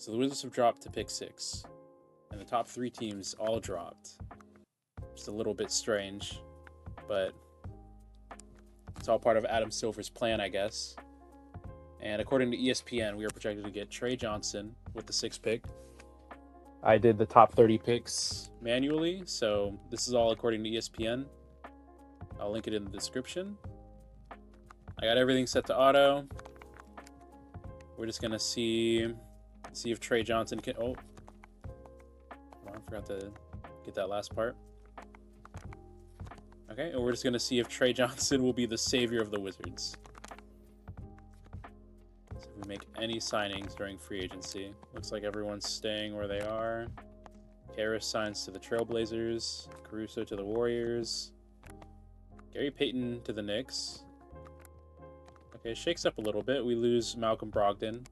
So the Wizards have dropped to pick 6, and the top 3 teams all dropped. Just a little bit strange, but it's all part of Adam Silver's plan, I guess. And according to ESPN, we are projected to get Trey Johnson with the 6th pick. I did the top 30 picks manually, so this is all according to ESPN. I'll link it in the description. I got everything set to auto. We're just gonna see if Trey Johnson can. Oh, I forgot to get that last part. Okay, and we're just gonna see if Trey Johnson will be the savior of the Wizards. So if we make any signings during free agency, looks like everyone's staying where they are. Harris signs to the Trailblazers, Caruso to the Warriors, Gary Payton to the Knicks. Okay, shakes up a little bit. We lose Malcolm Brogdon.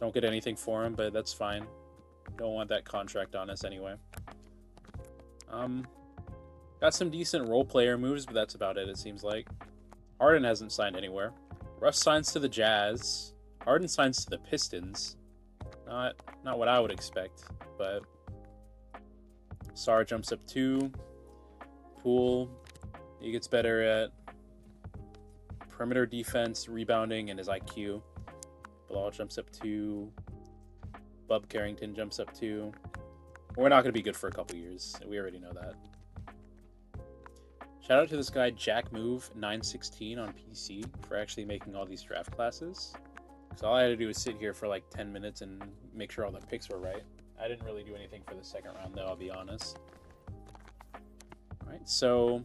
Don't get anything for him, but that's fine. Don't want that contract on us anyway. Got some decent role player moves, but that's about it seems like. Harden hasn't signed anywhere. Russ signs to the Jazz. Harden signs to the Pistons. Not what I would expect, but Sarr jumps up 2. Poole, he gets better at perimeter defense, rebounding, and his IQ. Bilal jumps up 2. Bub Carrington jumps up 2. We're not going to be good for a couple years. We already know that. Shout out to this guy, JackMove916 on PC, for actually making all these draft classes. Because all I had to do was sit here for like 10 minutes and make sure all the picks were right. I didn't really do anything for the second round, though, I'll be honest. Alright, so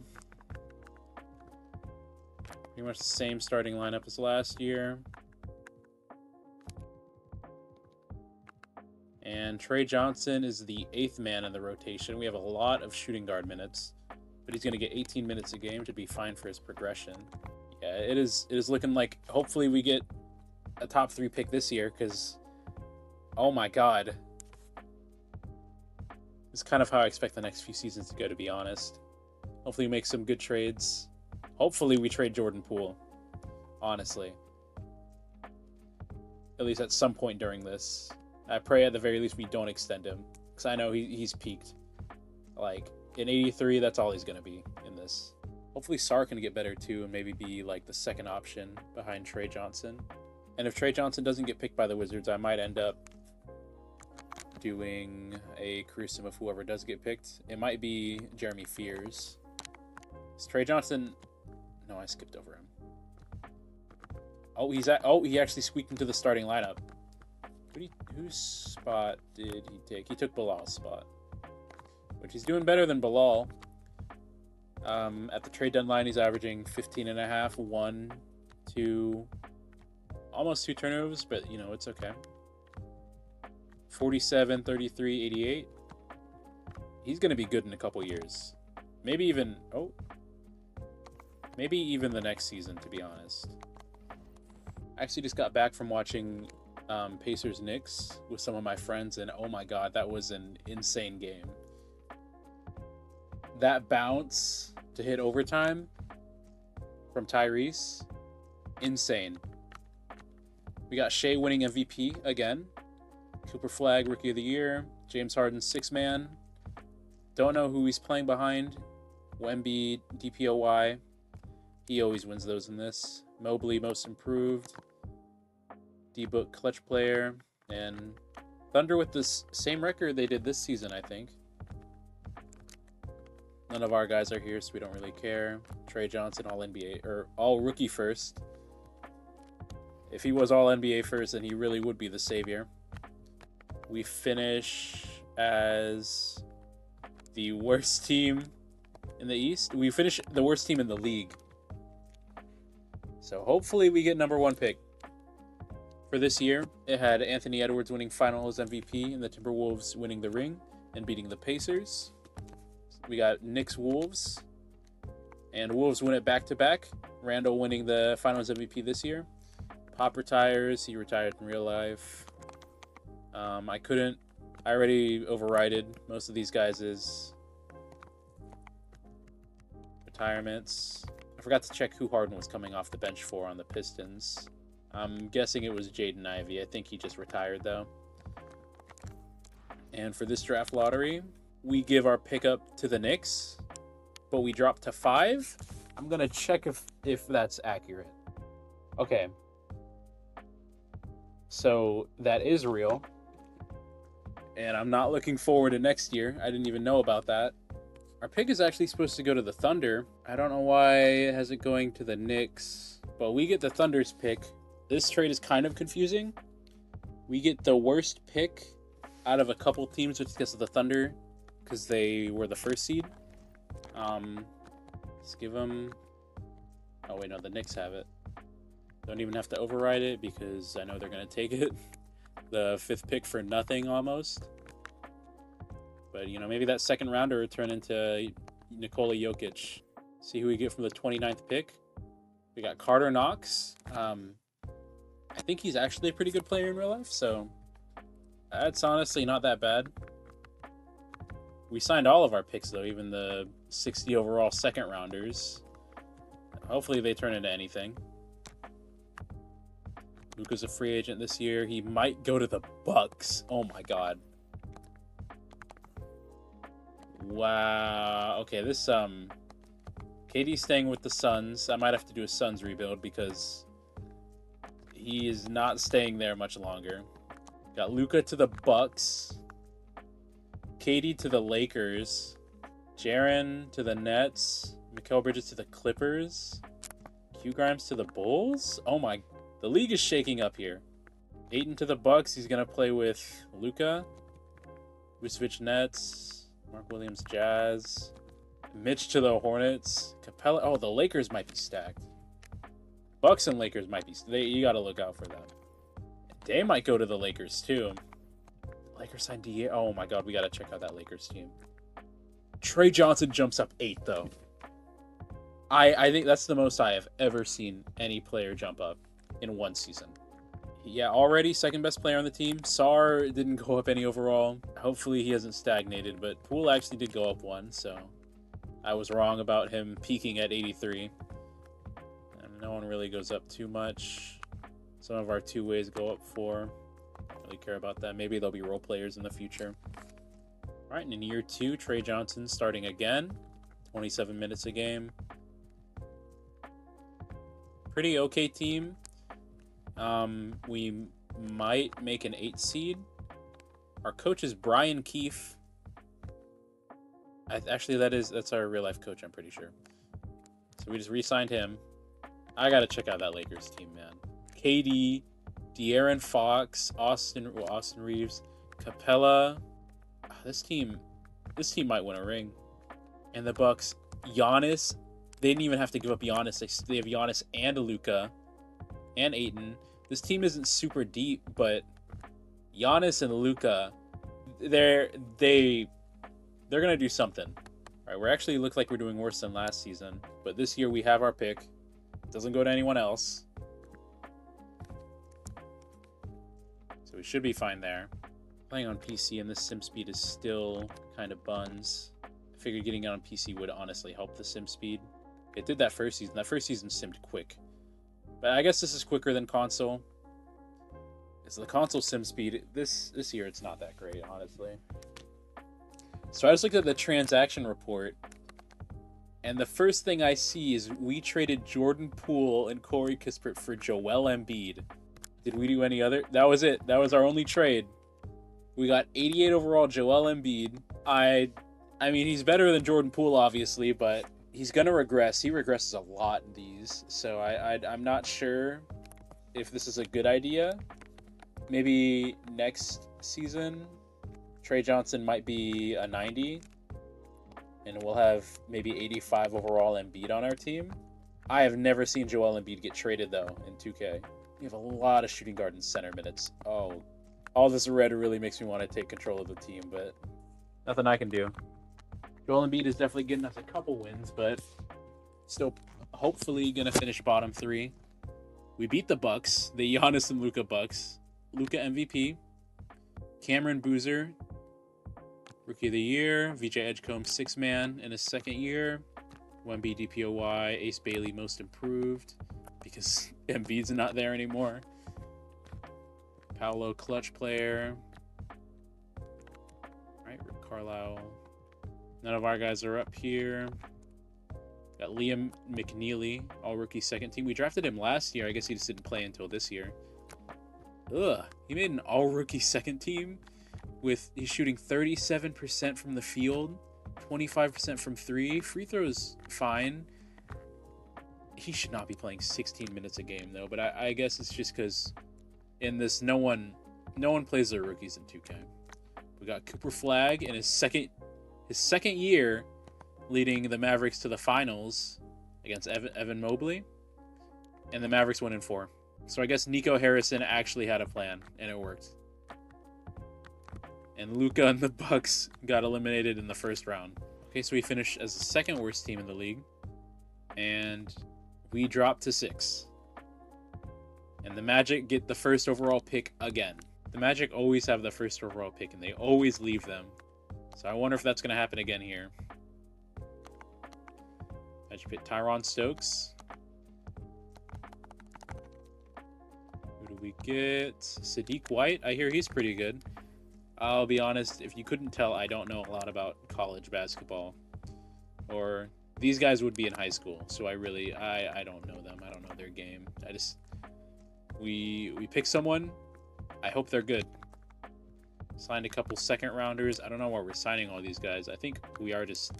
pretty much the same starting lineup as last year. And Trey Johnson is the 8th man in the rotation. We have a lot of shooting guard minutes, but he's going to get 18 minutes a game to be fine for his progression. Yeah, it is looking like hopefully we get a top 3 pick this year, because oh my god, it's kind of how I expect the next few seasons to go, to be honest. Hopefully we make some good trades. Hopefully we trade Jordan Poole, honestly. At least at some point during this. I pray at the very least we don't extend him, because I know he's peaked. Like, in 83, that's all he's going to be in this. Hopefully Sarr can get better too, and maybe be like the second option behind Trey Johnson. And if Trey Johnson doesn't get picked by the Wizards, I might end up doing a Caruso of whoever does get picked. It might be Jeremy Fears. Is Trey Johnson... No, I skipped over him. Oh, he actually squeaked into the starting lineup. Whose spot did he take? He took Bilal's spot, which he's doing better than Bilal. At the trade deadline, he's averaging 15.5, 1, 2, almost 2 turnovers, but you know, it's okay. 47, 33, 88. He's going to be good in a couple years. Maybe even the next season, to be honest. I actually just got back from watching Pacers Knicks with some of my friends, and oh my god, that was an insane game. That bounce to hit overtime from Tyrese, insane. We got Shea winning MVP again. Cooper Flag Rookie of the Year. James Harden 6th man. Don't know who he's playing behind. Wemby, DPOY. He always wins those in this. Mobley Most Improved. D-Book Clutch Player. And Thunder with this same record they did this season, I think. None of our guys are here, so we don't really care. Trey Johnson, all NBA, or all rookie first. If he was all NBA first, then he really would be the savior. We finish as the worst team in the East. We finish the worst team in the league. So hopefully we get number 1 pick. For this year, it had Anthony Edwards winning Finals MVP and the Timberwolves winning the ring and beating the Pacers. We got Knicks Wolves, and Wolves win it back-to-back. Randall winning the Finals MVP this year. Pop retires. He retired in real life. I already overrided most of these guys' retirements. I forgot to check who Harden was coming off the bench for on the Pistons. I'm guessing it was Jaden Ivey. I think he just retired, though. And for this draft lottery, we give our pickup to the Knicks, but we drop to 5. I'm gonna check if that's accurate. Okay. So that is real. And I'm not looking forward to next year. I didn't even know about that. Our pick is actually supposed to go to the Thunder. I don't know why it has it going to the Knicks, but we get the Thunder's pick. This trade is kind of confusing. We get the worst pick out of a couple teams, which is because of the Thunder, because they were the first seed. Let's give them... Oh, wait, no, the Knicks have it. Don't even have to override it because I know they're going to take it. The 5th pick for nothing almost. But, you know, maybe that second rounder will turn into Nikola Jokic. See who we get from the 29th pick. We got Carter Knox. I think he's actually a pretty good player in real life, so that's honestly not that bad. We signed all of our picks, though, even the 60 overall second rounders. Hopefully they turn into anything. Luka's a free agent this year. He might go to the Bucks. Oh my god. Wow. Okay, this KD's staying with the Suns. I might have to do a Suns rebuild because he is not staying there much longer. Got Luka to the Bucks. KD to the Lakers. Jaren to the Nets. Mikal Bridges to the Clippers. Q Grimes to the Bulls. Oh my, the league is shaking up here. Ayton to the Bucks. He's gonna play with Luka. Vucevic Nets. Mark Williams Jazz. Mitch to the Hornets. Capella. Oh, the Lakers might be stacked. Bucks and Lakers might be. You got to look out for that. They might go to the Lakers too. Lakers signed DA. Oh my god, we got to check out that Lakers team. Trey Johnson jumps up 8 though. I think that's the most I have ever seen any player jump up in one season. Yeah, already second best player on the team. Sarr didn't go up any overall. Hopefully he hasn't stagnated, but Poole actually did go up 1, so I was wrong about him peaking at 83. And no one really goes up too much. Some of our two-ways go up 4. Don't really care about that. Maybe they'll be role players in the future. All right, and in year 2, Trey Johnson starting again. 27 minutes a game. Pretty okay team. We might make an 8 seed. Our coach is Brian Keefe. Actually, that's our real life coach, I'm pretty sure. So we just re-signed him. I gotta check out that Lakers team, man. KD, De'Aaron Fox, Austin Reeves, Capella. This team might win a ring. And the Bucks, Giannis. They didn't even have to give up Giannis. They have Giannis and Luka and Ayton. This team isn't super deep, but Giannis and Luka, they're gonna do something. All right, we actually look like we're doing worse than last season, but this year we have our pick. It doesn't go to anyone else, so we should be fine there. Playing on PC and this sim speed is still kind of buns. I figured getting it on PC would honestly help the sim speed. It did that first season. That first season simmed quick. But I guess this is quicker than console. It's the console sim speed. This year it's not that great, honestly. So I just looked at the transaction report, and the first thing I see is we traded Jordan Poole and Corey Kispert for Joel Embiid. Did we do any other? That was it. That was our only trade. We got 88 overall Joel Embiid. I mean, he's better than Jordan Poole, obviously, but he's gonna regress. He regresses a lot in these, so I'm not sure if this is a good idea. Maybe next season, Trey Johnson might be a 90, and we'll have maybe 85 overall Embiid on our team. I have never seen Joel Embiid get traded though in 2K. We have a lot of shooting guard and center minutes. Oh, all this red really makes me want to take control of the team, but nothing I can do. Joel Embiid is definitely getting us a couple wins, but still hopefully going to finish bottom 3. We beat the Bucks, the Giannis and Luka Bucks. Luka MVP. Cameron Boozer, Rookie of the Year. VJ Edgecombe, 6-man in his second year. Wemby DPOY, Ace Bailey, Most Improved, because Embiid's not there anymore. Paolo, Clutch Player. Carlisle. None of our guys are up here. Got Liam McNeely, all-rookie second team. We drafted him last year. I guess he just didn't play until this year. Ugh. He made an all-rookie second team with he's shooting 37% from the field, 25% from three. Free throws, fine. He should not be playing 16 minutes a game, though. But I guess it's just because in this, no one plays their rookies in 2K. We got Cooper Flagg in his second year leading the Mavericks to the finals against Evan Mobley. And the Mavericks went in 4. So I guess Nico Harrison actually had a plan, and it worked. And Luka and the Bucks got eliminated in the first round. Okay, so we finished as the second worst team in the league. And we dropped to 6. And the Magic get the first overall pick again. The Magic always have the first overall pick, and they always leave them. So I wonder if that's going to happen again here. Magic pick Tyron Stokes. Who do we get? Sadiq White. I hear he's pretty good. I'll be honest, if you couldn't tell, I don't know a lot about college basketball. Or these guys would be in high school, so I don't know them. I don't know their game. We pick someone. I hope they're good. Signed a couple second rounders. I don't know why we're signing all these guys. I think we are just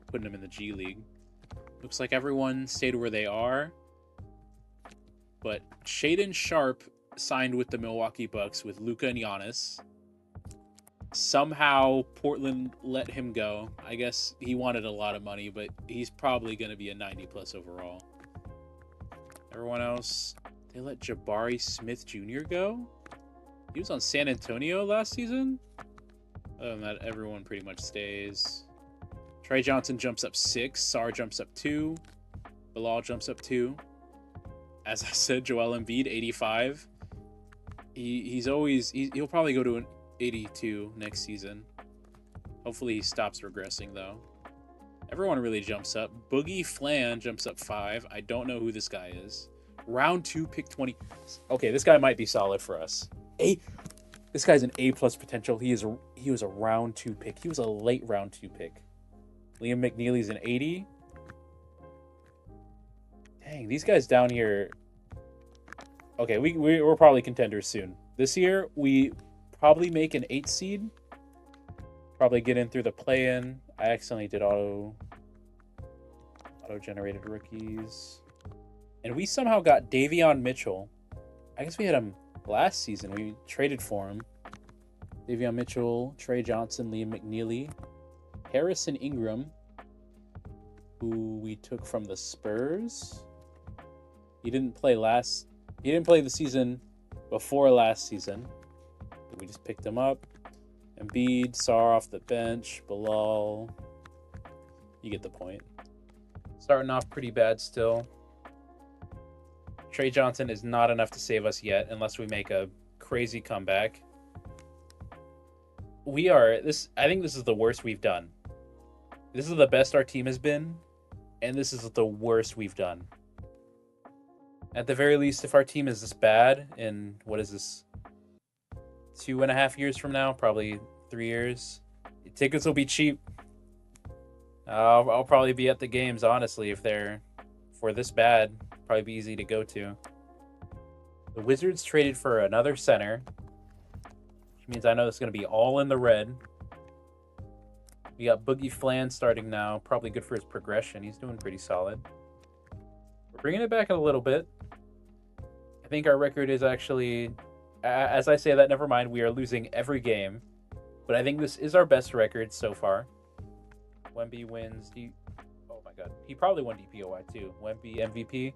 putting them in the G League. Looks like everyone stayed where they are. But Shaedon Sharpe signed with the Milwaukee Bucks with Luka and Giannis. Somehow Portland let him go. I guess he wanted a lot of money, but he's probably going to be a 90+ overall. Everyone else, they let Jabari Smith Jr. go? He was on San Antonio last season? Other than that, everyone pretty much stays. Trey Johnson jumps up 6. Sarr jumps up 2. Bilal jumps up 2. As I said, Joel Embiid, 85. He'll probably go to an 82 next season. Hopefully he stops regressing, though. Everyone really jumps up. Boogie Flan jumps up 5. I don't know who this guy is. Round 2, pick 20. Okay, this guy might be solid for us. This guy's an A+ potential. He was a round 2 pick. He was a late round 2 pick. Liam McNeely's an 80. Dang, these guys down here. Okay, we're probably contenders soon. This year, we probably make an 8 seed. Probably get in through the play-in. I accidentally did auto-generated rookies. And we somehow got Davion Mitchell. I guess we had him last season. We traded for him. Davion Mitchell, Trey Johnson, Liam McNeely, Harrison Ingram, who we took from the Spurs. He didn't play the season before last season. We just picked him up. Embiid, Sarr off the bench, Bilal. You get the point. Starting off pretty bad still. Trey Johnson is not enough to save us yet unless we make a crazy comeback. I think this is the worst we've done. This is the best our team has been, and this is the worst we've done. At the very least, if our team is this bad in, 2.5 years from now, probably 3 years, tickets will be cheap. I'll probably be at the games, honestly, if we're this bad. Probably be easy to go to. The Wizards traded for another center, which means I know it's going to be all in the red. We got Boogie Flan starting now. Probably good for his progression. He's doing pretty solid. We're bringing it back a little bit. I think our record is actually, as I say that, never mind. We are losing every game. But I think this is our best record so far. Wemby wins. Oh my god. He probably won DPOY too. Wemby MVP.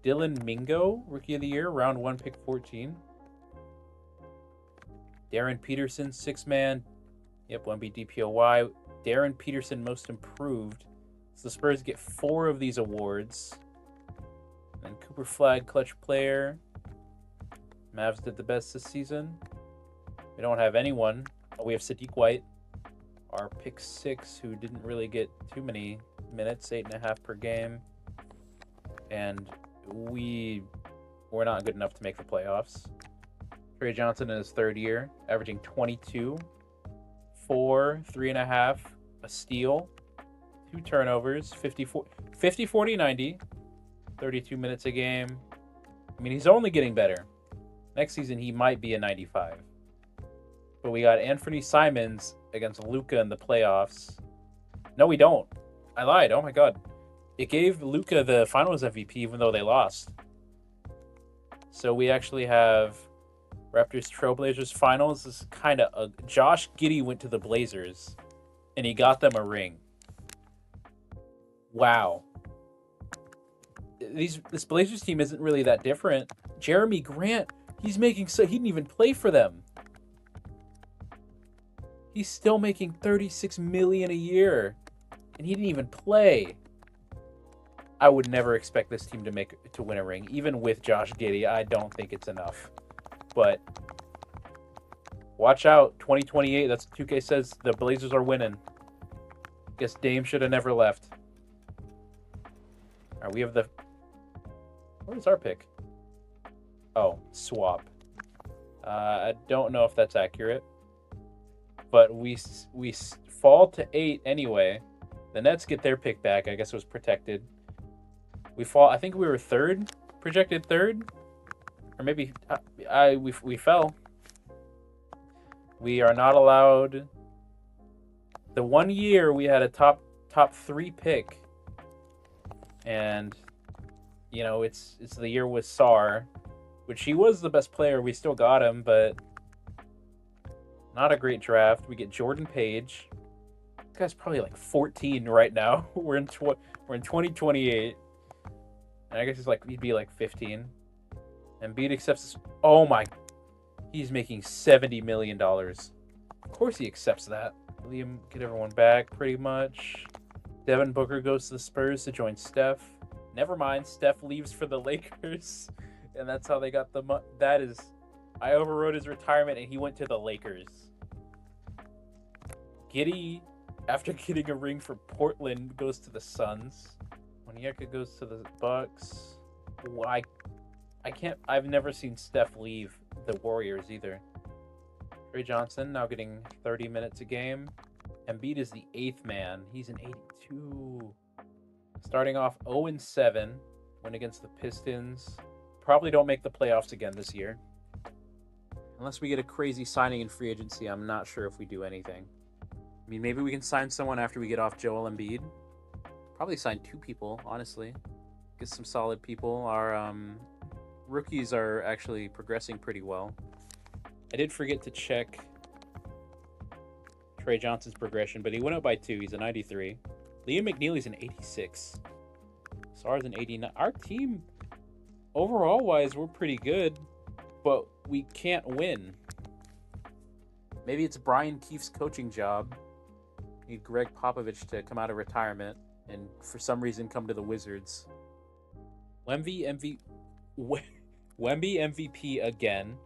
Dylan Mingo, Rookie of the Year, round 1, pick 14. Darren Peterson, 6-man. Yep, Wemby DPOY. Darren Peterson, Most Improved. So the Spurs get 4 of these awards. And Cooper Flagg, Clutch Player. Mavs did the best this season. We don't have anyone. Oh, we have Sadiq White, our pick 6, who didn't really get too many minutes, 8.5 per game. And we're not good enough to make the playoffs. Trey Johnson in his 3rd year, averaging 22, 4, 3.5, a steal, 2 turnovers, 50, 40, 90, 32 minutes a game. I mean, he's only getting better. Next season, he might be a 95. But we got Anthony Simons against Luka in the playoffs. No, we don't. I lied. Oh my god. It gave Luka the Finals MVP even though they lost. So we actually have Raptors Trailblazers Finals. This is kind of Josh Giddey went to the Blazers and he got them a ring. Wow. This Blazers team isn't really that different. Jeremy Grant, he didn't even play for them. He's still making $36 million a year, and he didn't even play. I would never expect this team to win a ring, even with Josh Giddey. I don't think it's enough. But watch out, 2028. That's what 2K says. The Blazers are winning. Guess Dame should have never left. All right, we have the. Where's our pick? Oh, swap. I don't know if that's accurate. But we fall to 8 anyway. The Nets get their pick back. I guess it was protected. We fall. I think we were third, projected third, or maybe we fell. We are not allowed. The 1 year we had a top 3 pick, and you know it's the year with Sarr, which he was the best player. We still got him, but. Not a great draft. We get Jordan Page. This guy's probably like 14 right now. We're in 2028. And I guess he'd be like 15. Embiid accepts this. Oh my. He's making $70 million. Of course he accepts that. Liam get everyone back pretty much. Devin Booker goes to the Spurs to join Steph. Never mind. Steph leaves for the Lakers. And that's how they got the that is. I overrode his retirement and he went to the Lakers. Giddey, after getting a ring for Portland, goes to the Suns. Onyeka goes to the Bucks. Why? I've never seen Steph leave the Warriors either. Trey Johnson now getting 30 minutes a game. Embiid is the 8th man. He's an 82. Starting off 0-7. Win against the Pistons. Probably don't make the playoffs again this year. Unless we get a crazy signing in free agency, I'm not sure if we do anything. I mean, maybe we can sign someone after we get off Joel Embiid. Probably sign 2 people, honestly. Get some solid people. Our rookies are actually progressing pretty well. I did forget to check Trey Johnson's progression, but he went up by 2. He's a 93. Liam McNeely's an 86. Sarr's an 89. Our team, overall-wise, we're pretty good, but we can't win. Maybe it's Brian Keefe's coaching job. Need Greg Popovich to come out of retirement and for some reason come to the Wizards. Wemby MVP again.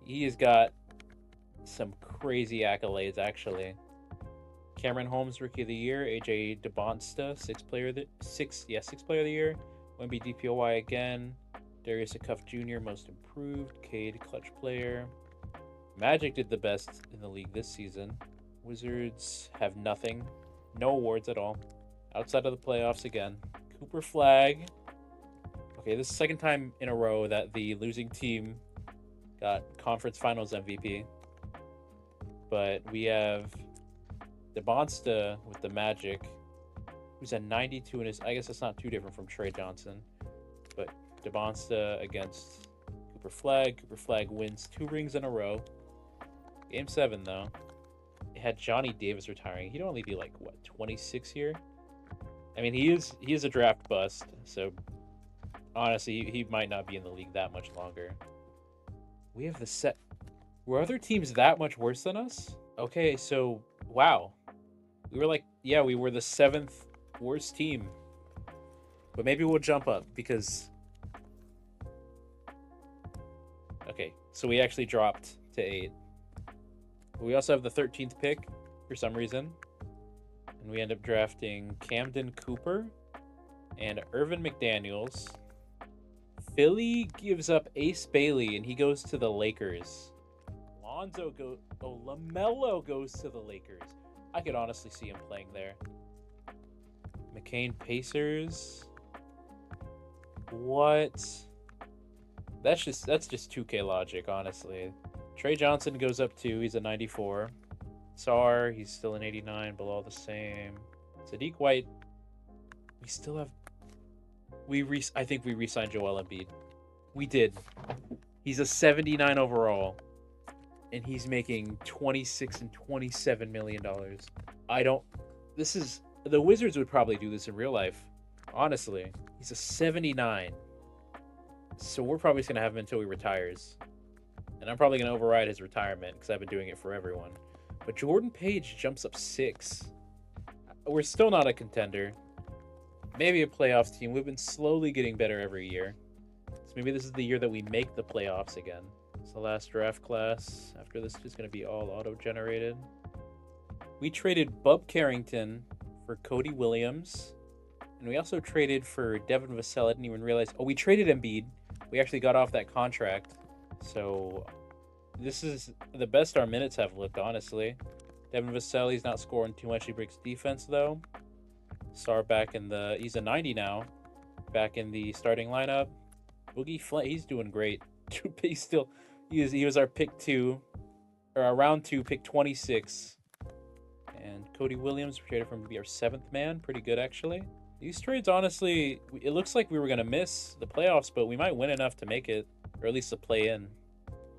He has got some crazy accolades, actually. Cameron Holmes, Rookie of the Year. AJ DeBonsta, Sixth Player of the Year. Wemby DPOY again. Darius Acuff Jr., Most Improved. Cade, Clutch Player. Magic did the best in the league this season. Wizards have nothing. No awards at all. Outside of the playoffs again. Cooper Flag. Okay, this is the second time in a row that the losing team got Conference Finals MVP. But we have DeBonsta with the Magic, who's at 92 and I guess that's not too different from Trey Johnson. But DeBonsta against Cooper Flag. Cooper Flag wins 2 rings in a row. Game 7, though. It had Johnny Davis retiring. He'd only be like, 26 here? I mean, he is a draft bust, so honestly, he might not be in the league that much longer. We have the set. Were other teams that much worse than us? Okay, so, wow. We were we were the 7th worst team. But maybe we'll jump up because... Okay, so we actually dropped to 8. We also have the 13th pick for some reason. And we end up drafting Camden Cooper and Irvin McDaniels. Philly gives up Ace Bailey and he goes to the Lakers. LaMelo goes to the Lakers. I could honestly see him playing there. McCain Pacers. What? That's just 2K logic, honestly. Trey Johnson goes up 2. He's a 94. Sar, he's still an 89, below the same. Sadiq White. We still have. I think we re-signed Joel Embiid. We did. He's a 79 overall, and he's making $26 and $27 million. The Wizards would probably do this in real life. Honestly, he's a 79. So we're probably just going to have him until he retires. And I'm probably going to override his retirement because I've been doing it for everyone. But Jordan Page jumps up 6. We're still not a contender. Maybe a playoffs team. We've been slowly getting better every year. So maybe this is the year that we make the playoffs again. It's the last draft class. After this is going to be all auto-generated. We traded Bub Carrington for Cody Williams. And we also traded for Devin Vassell. I didn't even realize. Oh, we traded Embiid. We actually got off that contract. So this is the best our minutes have looked, honestly. Devin Vassell, he's not scoring too much. He breaks defense, though. Sar back in the... He's a 90 now. Back in the starting lineup. Boogie Flint, he's doing great. He was our pick 2. Or our round 2, pick 26. And Cody Williams, we traded for him to be our 7th man. Pretty good, actually. These trades, honestly, it looks like we were going to miss the playoffs, but we might win enough to make it, or at least to play in.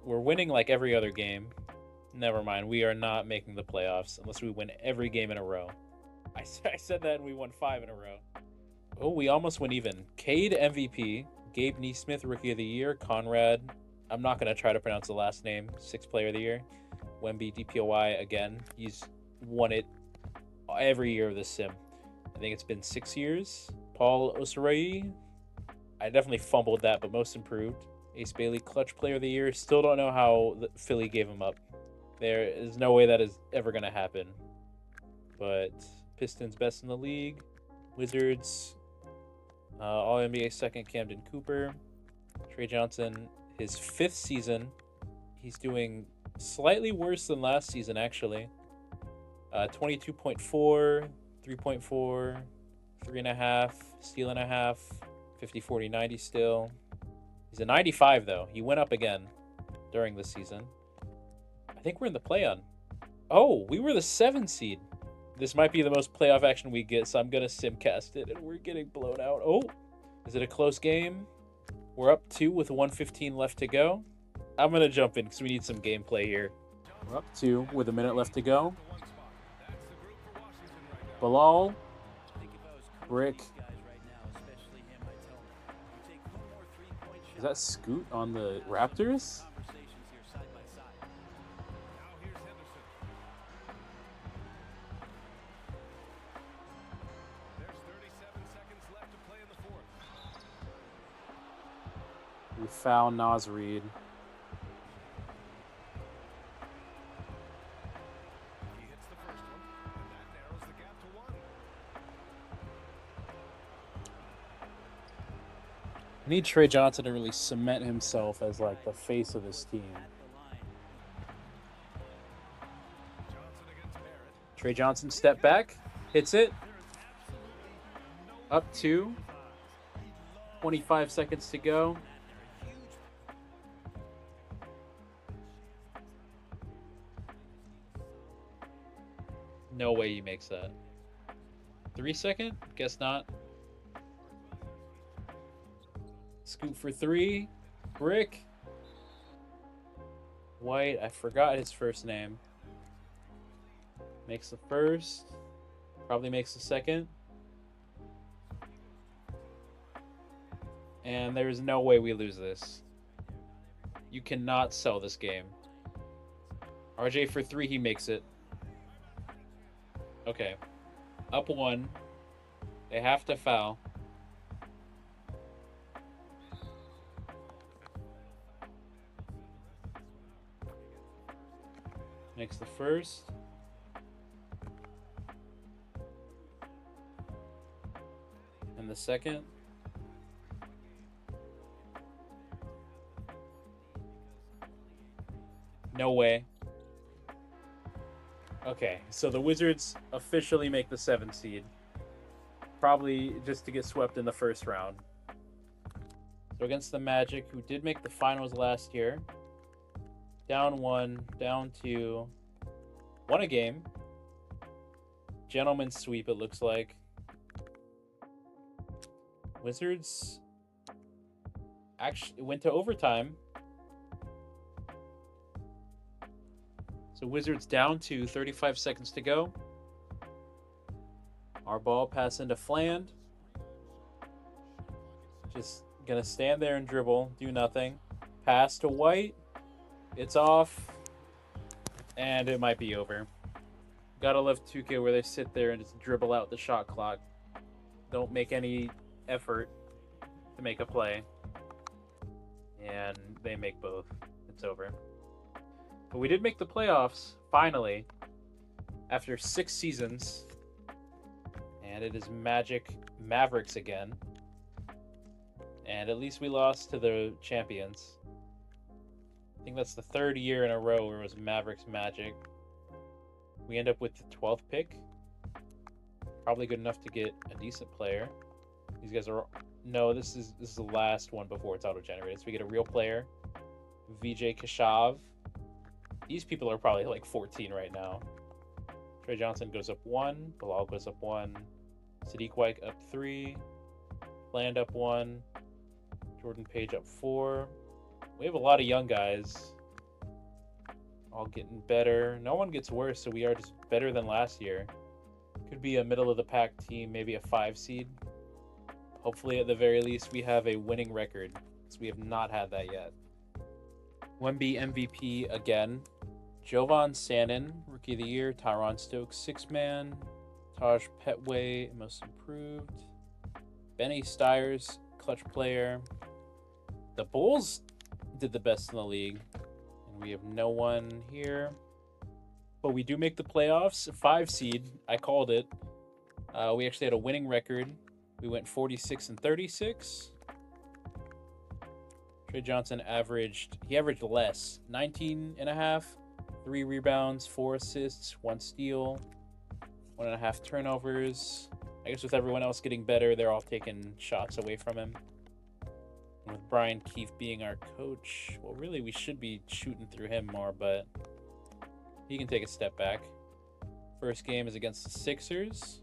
We're winning like every other game. Never mind, we are not making the playoffs unless we win every game in a row. I said that and we won 5 in a row. Oh, we almost went even. Cade MVP, Gabe Neesmith Rookie of the Year, Conrad, I'm not going to try to pronounce the last name, 6th Player of the Year, Wemby DPOY again. He's won it every year of this sim. I think it's been 6 years. Paul Osarai, I definitely fumbled that, but most improved. Ace Bailey, Clutch Player of the Year. Still don't know how Philly gave him up. There is no way that is ever going to happen. But Pistons best in the league. Wizards, All NBA second, Camden Cooper. Trey Johnson, his 5th season. He's doing slightly worse than last season, actually. 22.4. 3.4, 3.5, steal and a half, 50, 40, 90 still. He's a 95, though. He went up again during the season. I think we're in the play-on. Oh, we were the 7 seed. This might be the most playoff action we get, so I'm going to simcast it, and we're getting blown out. Oh, is it a close game? We're up 2 with 1:15 left to go. I'm going to jump in because we need some gameplay here. We're up 2 with a minute left to go. Bilal, Brick. Is that Scoot on the Raptors? We found Naz Reid. I need Trey Johnson to really cement himself as like the face of this team. Trey Johnson step back, hits it. Up 2. 25 seconds to go. No way he makes that. 3 second? Guess not. Scoot for 3. Brick. White. I forgot his first name. Makes the first. Probably makes the second. And there is no way we lose this. You cannot sell this game. RJ for 3. He makes it. Okay. Up 1. They have to foul. Makes the first. And the second. No way. Okay, so the Wizards officially make the 7th seed. Probably just to get swept in the first round. So against the Magic, who did make the finals last year. Down 1, down 2. Won a game. Gentleman's sweep, it looks like. Wizards actually went to overtime. So Wizards down to 35 seconds to go. Our ball pass into Fland. Just gonna stand there and dribble, do nothing. Pass to White. It's off. And it might be over. Gotta love 2K where they sit there and just dribble out the shot clock. Don't make any effort to make a play. And they make both. It's over. But we did make the playoffs, finally, after 6 seasons. And it is Magic Mavericks again. And at least we lost to the champions. I think that's the 3rd year in a row where it was Mavericks Magic. We end up with the 12th pick. Probably good enough to get a decent player. These guys are... No, this is the last one before it's auto-generated. So we get a real player. VJ Kashav. These people are probably like 14 right now. Trey Johnson goes up 1. Bilal goes up 1. Sadiq White up 3. Land up 1. Jordan Page up 4. We have a lot of young guys. All getting better. No one gets worse, so we are just better than last year. Could be a middle-of-the-pack team, maybe a 5 seed. Hopefully, at the very least, we have a winning record, because we have not had that yet. Wemby MVP again. Jovan Sannon, Rookie of the Year. Tyron Stokes, 6-man. Taj Petway, Most Improved. Benny Stiers, Clutch Player. The Bulls did the best in the league. And we have no one here. But we do make the playoffs. 5 seed. I called it. We actually had a winning record. We went 46-36. Trey Johnson averaged less. 19.5. 3 rebounds, 4 assists, 1 steal, 1.5 turnovers. I guess with everyone else getting better, they're all taking shots away from him. And with Brian Keefe being our coach, well, really, we should be shooting through him more, but he can take a step back. First game is against the Sixers.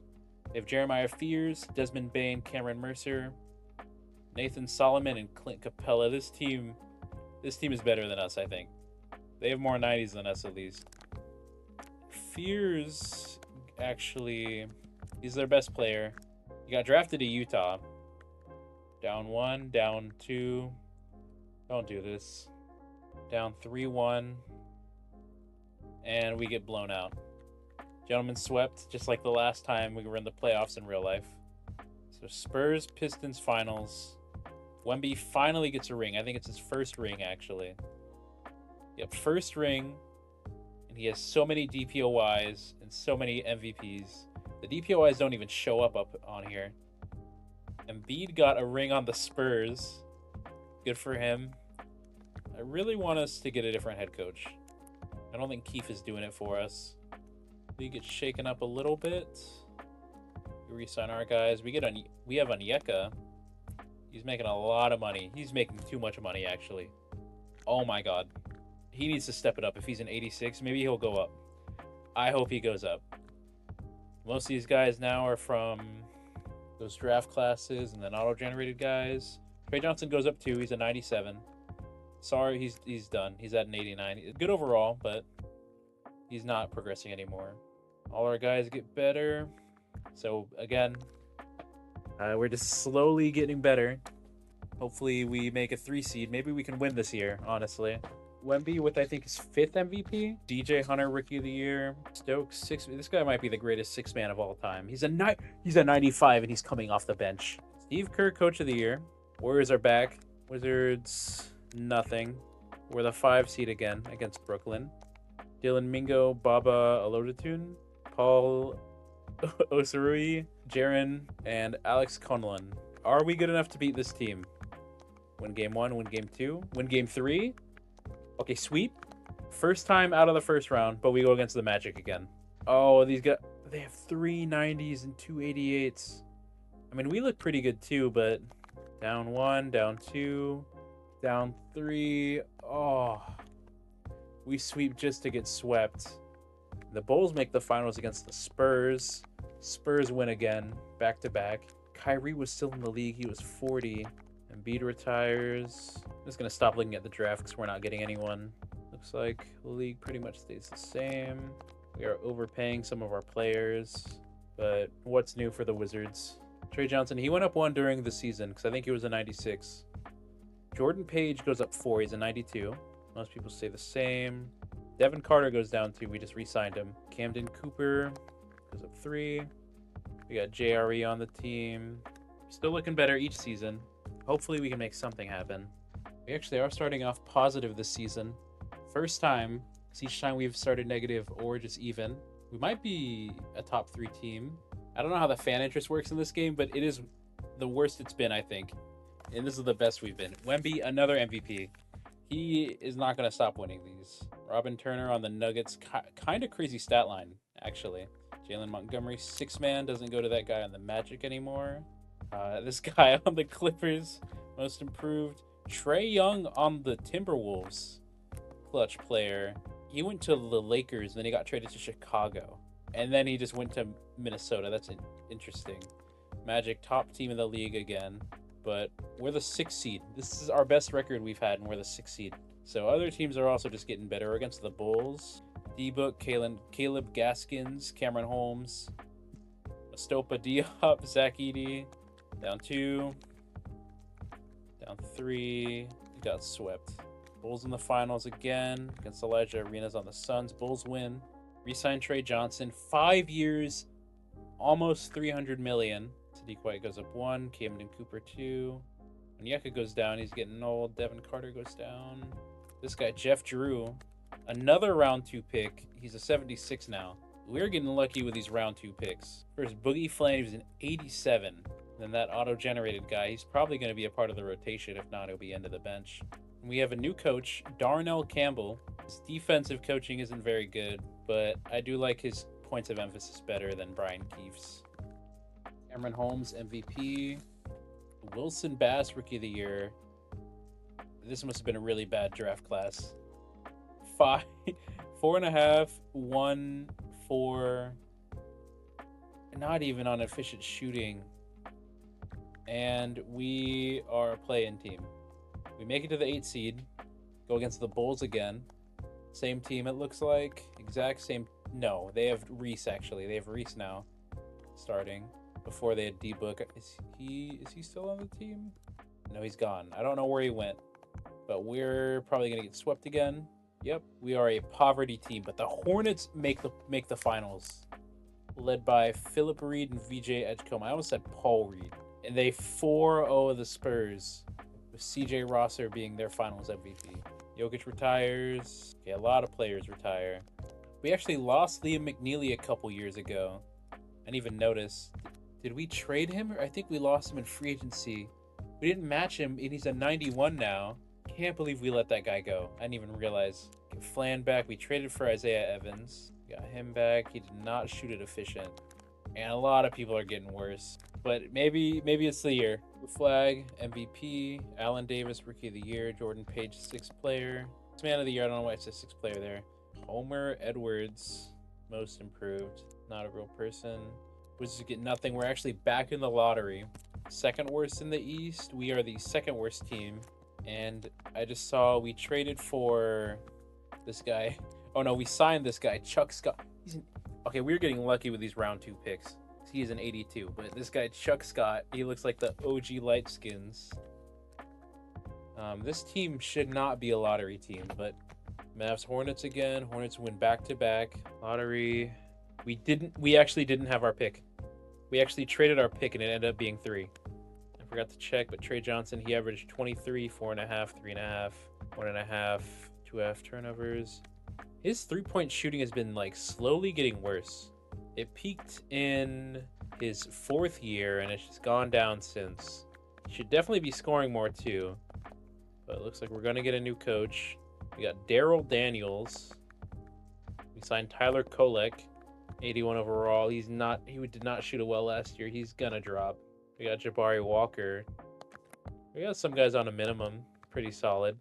They have Jeremiah Fears, Desmond Bane, Cameron Mercer, Nathan Solomon, and Clint Capella. This team is better than us, I think. They have more 90s than us, at least. Fears, actually, he's their best player. He got drafted to Utah. Down 1, down 2. Don't do this. Down 3-1. And we get blown out. Gentlemen swept, just like the last time we were in the playoffs in real life. So Spurs, Pistons finals. Wemby finally gets a ring. I think it's his first ring, actually. Yep, first ring, and he has so many DPOYs and so many MVPs. The DPOYs don't even show up on here. Embiid got a ring on the Spurs. Good for him. I really want us to get a different head coach. I don't think Keefe is doing it for us. We get shaken up a little bit. We re-sign our guys. We have Onyeka. He's making a lot of money. He's making too much money, actually. Oh my god. He needs to step it up. If he's an 86, maybe he'll go up. I hope he goes up. Most of these guys now are from those draft classes and then auto-generated guys. Trey Johnson goes up too. He's a 97. Sorry, he's done. He's at an 89. Good overall, but he's not progressing anymore. All our guys get better. So, again, we're just slowly getting better. Hopefully we make a 3 seed. Maybe we can win this year, honestly. Wemby with, I think, his 5th MVP. DJ Hunter, Rookie of the Year. Stokes, 6. This guy might be the greatest 6-man of all time. He's a 95, and he's coming off the bench. Steve Kerr, Coach of the Year. Warriors are back. Wizards, nothing. We're the 5 seed again against Brooklyn. Dylan Mingo, Baba Alodetun, Paul Osarui, Jaren, and Alex Conlon. Are we good enough to beat this team? Win game 1, win game 2, win game 3. Okay, sweep. First time out of the first round, but we go against the Magic again. Oh, these guys, they have 390s and 288s. I mean, we look pretty good too, but down 1, down 2, down 3. Oh, we sweep just to get swept. The Bulls make the finals against the Spurs. Spurs win again, back to back. Kyrie was still in the league. He was 40. Embiid retires. I'm just going to stop looking at the draft because we're not getting anyone. Looks like the league pretty much stays the same. We are overpaying some of our players. But what's new for the Wizards? Trey Johnson, he went up 1 during the season because I think he was a 96. Jordan Page goes up 4. He's a 92. Most people say the same. Devin Carter goes down 2. We just re-signed him. Camden Cooper goes up 3. We got JRE on the team. Still looking better each season. Hopefully we can make something happen. We actually are starting off positive this season. First time, each time we've started negative or just even. We might be a top 3 team. I don't know how the fan interest works in this game, but it is the worst it's been, I think. And this is the best we've been. Wemby, another MVP. He is not going to stop winning these. Robin Turner on the Nuggets. Kind of crazy stat line, actually. Jalen Montgomery, 6-man. Doesn't go to that guy on the Magic anymore. This guy on the Clippers, most improved. Trae Young on the Timberwolves. Clutch player. He went to the Lakers, then he got traded to Chicago. And then he just went to Minnesota. That's interesting. Magic, top team in the league again. But we're the 6th seed. This is our best record we've had, and we're the 6th seed. So other teams are also just getting better. Against the Bulls, D-Book, Caleb Gaskins, Cameron Holmes, Estopa Diop, Zach Edey. Down 2. Down 3. We got swept. Bulls in the finals again against Elijah Arenas on the Suns. Bulls win. Resign Trey Johnson. 5 years, almost $300 million. Sadiq White goes up 1. Camden Cooper 2. Onyeka goes down. He's getting old. Devin Carter goes down. This guy, Jeff Drew, another round 2 pick. He's a 76 now. We're getting lucky with these round 2 picks. First, Boogie Flan, he was an 87. Then that auto-generated guy, he's probably going to be a part of the rotation. If not, he'll be into the bench. And we have a new coach, Darnell Campbell. His defensive coaching isn't very good, but I do like his points of emphasis better than Brian Keefe's. Cameron Holmes, MVP. Wilson Bass, Rookie of the Year. This must have been a really bad draft class. 4.5, 1, 4. Not even on efficient shooting. And we are a play-in team. We make it to the 8th seed. Go against the Bulls again. Same team, it looks like. Exact same. No, they have Reese, actually. They have Reese now starting. Before they had D-Book. Is he still on the team? No, he's gone. I don't know where he went. But we're probably going to get swept again. Yep, we are a poverty team. But the Hornets make the finals. Led by Philip Reed and VJ Edgecombe. I almost said Paul Reed. And they 4-0 the Spurs. With CJ Rosser being their finals MVP. Jokic retires. Okay, a lot of players retire. We actually lost Liam McNeely a couple years ago. I didn't even notice. Did we trade him? I think we lost him in free agency. We didn't match him, and he's a 91 now. Can't believe we let that guy go. I didn't even realize. Get Flan back. We traded for Isaiah Evans. Got him back. He did not shoot it efficient. And a lot of people are getting worse. But maybe it's the year. Flag, MVP, Allen Davis, Rookie of the Year, Jordan Page, 6th player. Man of the Year, I don't know why it says 6th player there. Homer Edwards, most improved. Not a real person. Wizards get nothing. We're actually back in the lottery. 2nd worst in the East. We are the 2nd worst team. And I just saw we traded for this guy. Oh no, we signed this guy, Chuck Scott. Okay, we're getting lucky with these round 2 picks. He is an 82. But this guy, Chuck Scott, he looks like the OG Lightskins. This team should not be a lottery team, but Mavs Hornets again. Hornets win back-to-back. Lottery. We actually didn't have our pick. We actually traded our pick and it ended up being 3. I forgot to check, but Trey Johnson, he averaged 23, 4.5, 3.5, 1.5, 2.5 turnovers. His 3-point shooting has been like slowly getting worse. It peaked in his 4th year and it's just gone down since. He should definitely be scoring more too. But it looks like we're gonna get a new coach. We got Daryl Daniels. We signed Tyler Kolek. 81 overall. He did not shoot it well last year. He's gonna drop. We got Jabari Walker. We got some guys on a minimum, pretty solid.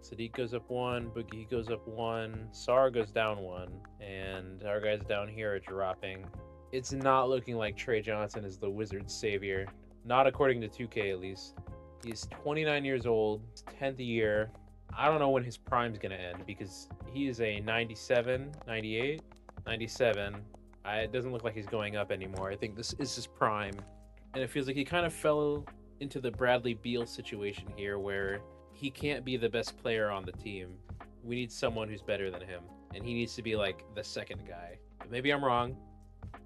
Sadiq goes up 1, Boogie goes up 1, Sar goes down 1, and our guys down here are dropping. It's not looking like Trey Johnson is the Wizards' savior. Not according to 2K, at least. He's 29 years old, 10th year. I don't know when his prime's going to end because he is a 97, 98, 97. It doesn't look like he's going up anymore. I think this is his prime. And it feels like he kind of fell into the Bradley Beal situation here where he can't be the best player on the team. We need someone who's better than him. And he needs to be like the second guy. But maybe I'm wrong.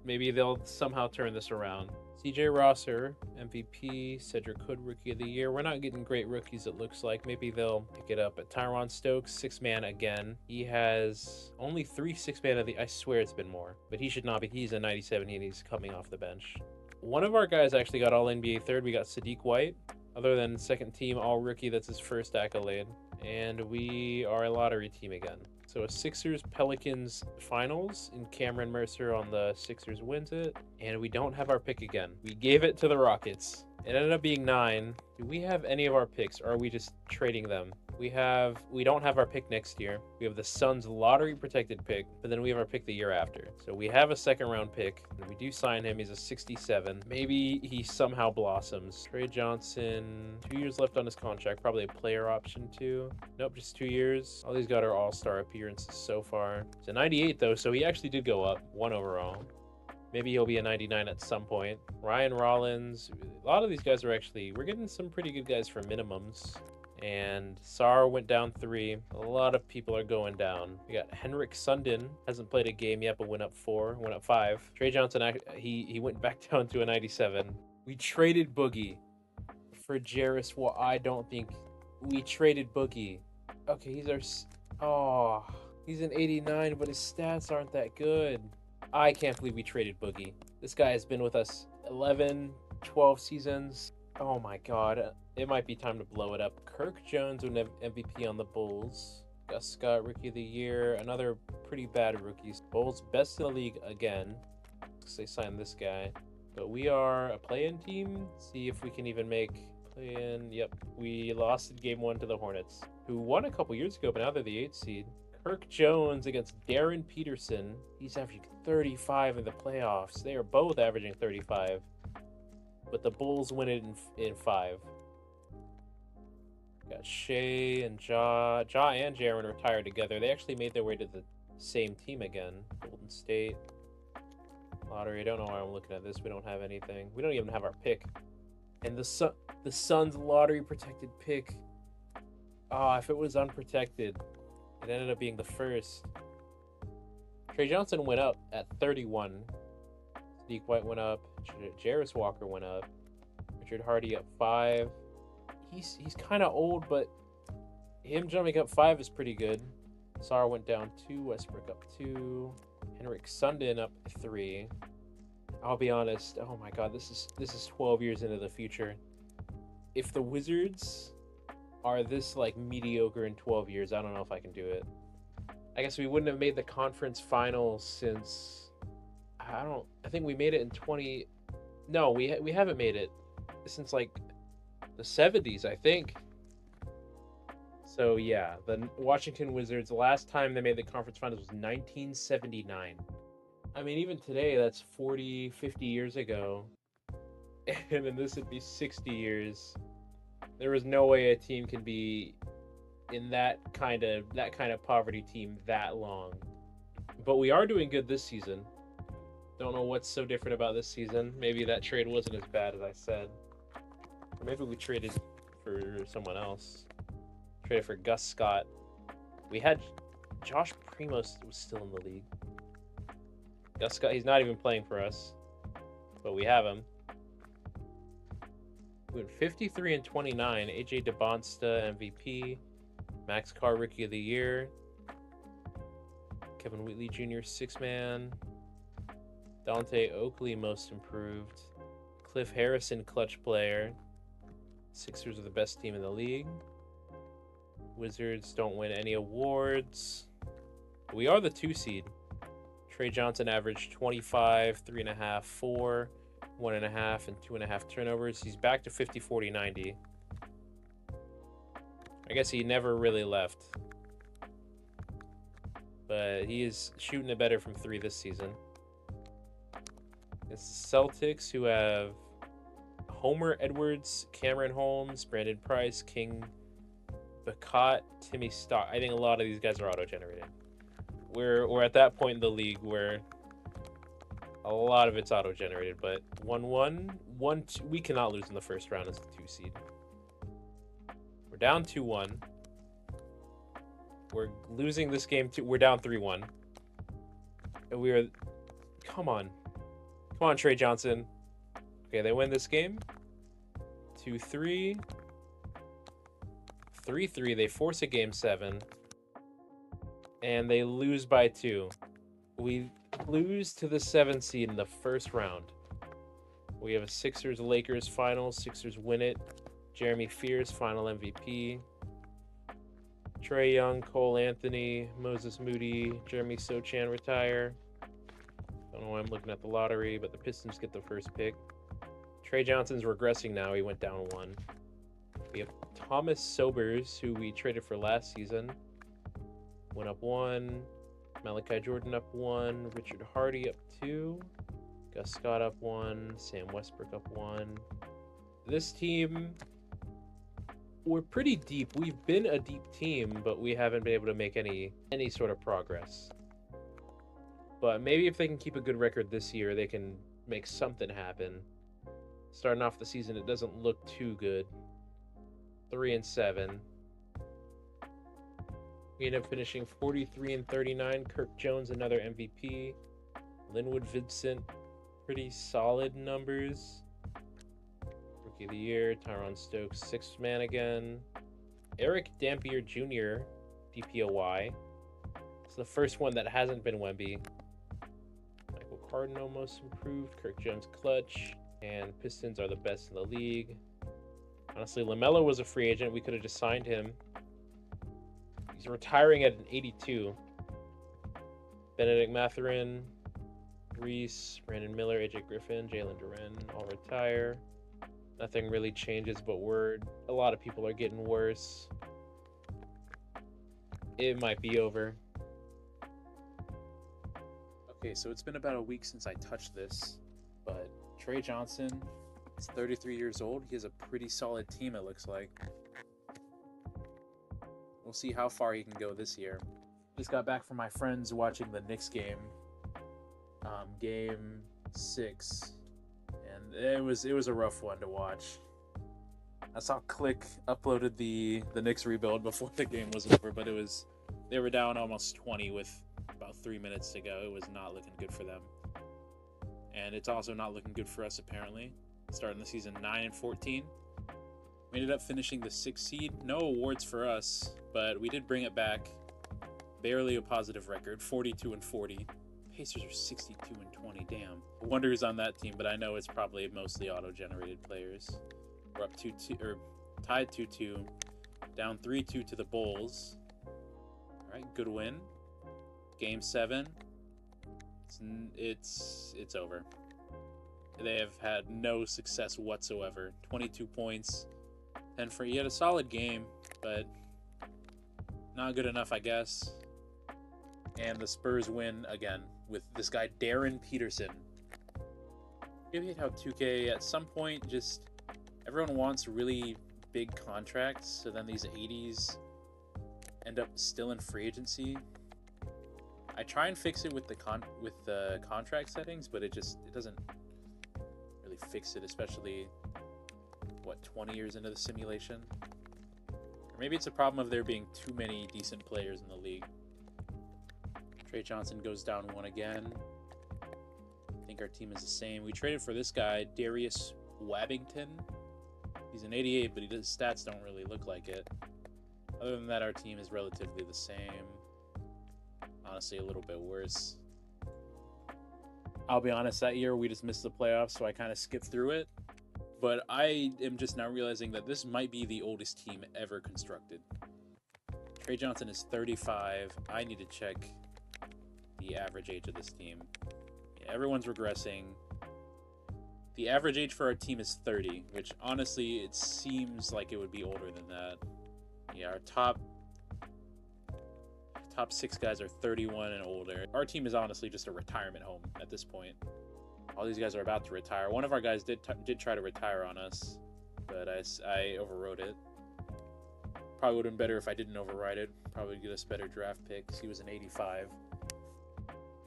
Maybe they'll somehow turn this around. CJ Rosser, MVP. Cedric Hood, Rookie of the Year. We're not getting great rookies, it looks like. Maybe they'll pick it up. But Tyron Stokes, 6-man again. He has only 3 6-man of the... I swear it's been more. But he should not be. He's a 97 and he's coming off the bench. One of our guys actually got All-NBA third. We got Sadiq White. Other than second team All-Rookie, that's his first accolade. And we are a lottery team again. So a Sixers-Pelicans finals, and Cameron Mercer on the Sixers wins it. And we don't have our pick again. We gave it to the Rockets. It ended up being 9. Do we have any of our picks, or are we just trading them? We don't have our pick next year. We have the Suns lottery protected pick, but then we have our pick the year after. So we have a second round pick, and we do sign him. He's a 67. Maybe he somehow blossoms. Trey Johnson, 2 years left on his contract, probably a player option too. Nope, just 2 years. All these got are all-star appearances so far. It's a 98 though, so he actually did go up 1 overall. Maybe he'll be a 99 at some point. Ryan Rollins. A lot of these guys are actually... We're getting some pretty good guys for minimums. And Sar went down 3. A lot of people are going down. We got Henrik Sundin. Hasn't played a game yet, but went up 4. Went up 5. Trey Johnson, he went back down to a 97. We traded Boogie for Jarris. Well, I don't think... We traded Boogie. Okay, he's our... Oh, he's an 89, but his stats aren't that good. I can't believe we traded Boogie. This guy has been with us 11, 12 seasons. Oh my god. It might be time to blow it up. Kirk Jones won MVP on the Bulls. Gus Scott, Rookie of the Year. Another pretty bad rookie. Bulls best in the league again. Because they signed this guy. But we are a play-in team. See if we can even make play-in. Yep. We lost in game 1 to the Hornets, who won a couple years ago, but now they're the 8th seed. Kirk Jones against Darren Peterson. He's averaging 35 in the playoffs. They are both averaging 35. But the Bulls win it in 5. Got Shea and Ja and Jaren retired together. They actually made their way to the same team again. Golden State. Lottery. I don't know why I'm looking at this. We don't have anything. We don't even have our pick. And the Suns lottery protected pick. Oh, if it was unprotected, it ended up being the first. Trey Johnson went up at 31. Sadiq White went up. Jarris Walker went up. Richard Hardy up 5. He's kind of old, but him jumping up 5 is pretty good. Sar went down 2. Westbrook up 2. Henrik Sundin up 3. I'll be honest. Oh my god, this is 12 years into the future. If the Wizards are this like mediocre in 12 years, I don't know if I can do it. I guess we wouldn't have made the conference finals since I think we made it in 20. No, we haven't made it since like the 70s, I think. So yeah, the Washington Wizards, the last time they made the conference finals was 1979. I mean, even today, that's 40, 50 years ago. And then this would be 60 years. There is no way a team can be in that kind of poverty team that long. But we are doing good this season. Don't know what's so different about this season. Maybe that trade wasn't as bad as I said. Or maybe we traded for someone else. Traded for Gus Scott. We had Josh Primos was still in the league. Gus Scott, he's not even playing for us, but we have him. We went 53 and 29. AJ DeBonsta MVP. Max Carr Rookie of the Year. Kevin Wheatley Jr. 6-man. Dante Oakley Most Improved. Cliff Harrison Clutch Player. Sixers are the best team in the league. Wizards don't win any awards. We are the 2 seed. Trey Johnson averaged 25, 3.5, 4, 1.5, and 2.5 turnovers. He's back to 50, 40, 90. I guess he never really left. But he is shooting it better from 3 this season. It's the Celtics, who have Homer Edwards, Cameron Holmes, Brandon Price, King Bacot, Timmy Stock. I think a lot of these guys are auto-generated. We're at that point in the league where a lot of it's auto-generated, but 1-1, 1-2, we cannot lose in the first round as the 2 seed. We're down 2-1. We're losing this game we're down 3-1. And we are, come on, Trey Johnson. Okay, they win this game. 2-3. 3-3. They force a game 7. And they lose by 2. We lose to the 7 seed in the first round. We have a Sixers-Lakers final. Sixers win it. Jeremy Fears, final MVP. Trae Young, Cole Anthony, Moses Moody, Jeremy Sochan retire. Don't know why I'm looking at the lottery, but the Pistons get the first pick. Trey Johnson's regressing now. He went down 1. We have Thomas Sobers, who we traded for last season. Went up 1. Malachi Jordan up 1. Richard Hardy up 2. Gus Scott up 1. Sam Westbrook up 1. This team, we're pretty deep. We've been a deep team, but we haven't been able to make any sort of progress. But maybe if they can keep a good record this year, they can make something happen. Starting off the season, it doesn't look too good. 3-7. We end up finishing 43-39. Kirk Jones, another MVP. Linwood Vincent, pretty solid numbers. Rookie of the Year. Tyron Stokes, 6th man again. Eric Dampier Jr., DPOY. It's the first one that hasn't been Wemby. Michael Cardinal, most improved. Kirk Jones, clutch. And Pistons are the best in the league. Honestly, LaMelo was a free agent. We could have just signed him. He's retiring at an 82. Benedict Mathurin, Reese, Brandon Miller, AJ Griffin, Jalen Duren all retire. Nothing really changes, but a lot of people are getting worse. It might be over. Okay, so it's been about a week since I touched this, but Trey Johnson is 33 years old. He has a pretty solid team, it looks like. We'll see how far he can go this year. Just got back from my friends watching the Knicks game, game 6, and it was a rough one to watch. I saw Click uploaded the Knicks rebuild before the game was over, but they were down almost 20 with about 3 minutes to go. It was not looking good for them. And it's also not looking good for us, apparently. Starting the season 9-14. We ended up finishing the 6th seed. No awards for us, but we did bring it back. Barely a positive record, 42-40. Pacers are 62-20, damn. Wonder who's on that team, but I know it's probably mostly auto-generated players. We're up 2-2, or tied 2-2. Down 3-2 to the Bulls. All right, good win. Game 7. It's over. They have had no success whatsoever. 22 points. And he had a solid game, but not good enough, I guess. And the Spurs win again with this guy, Darren Peterson. You hate how 2K at some point just everyone wants really big contracts, so then these 80s end up still in free agency. I try and fix it with the contract settings, but it doesn't really fix it, especially 20 years into the simulation. Or maybe it's a problem of there being too many decent players in the league. Trey Johnson goes down 1 again. I think our team is the same. We traded for this guy, Darius Wabbington. He's an 88, but his stats don't really look like it. Other than that, our team is relatively the same. Honestly, a little bit worse. I'll be honest, that year we just missed the playoffs, so I kind of skipped through it. But I am just now realizing that this might be the oldest team ever constructed. Trey Johnson is 35. I need to check the average age of this team. Yeah, everyone's regressing. The average age for our team is 30, which honestly, it seems like it would be older than that. Yeah, our top 6 guys are 31 and older. Our team is honestly just a retirement home at this point. All these guys are about to retire. One of our guys did try to retire on us, but I overrode it. Probably would have been better if I didn't override it. Probably get us better draft picks. He was an 85.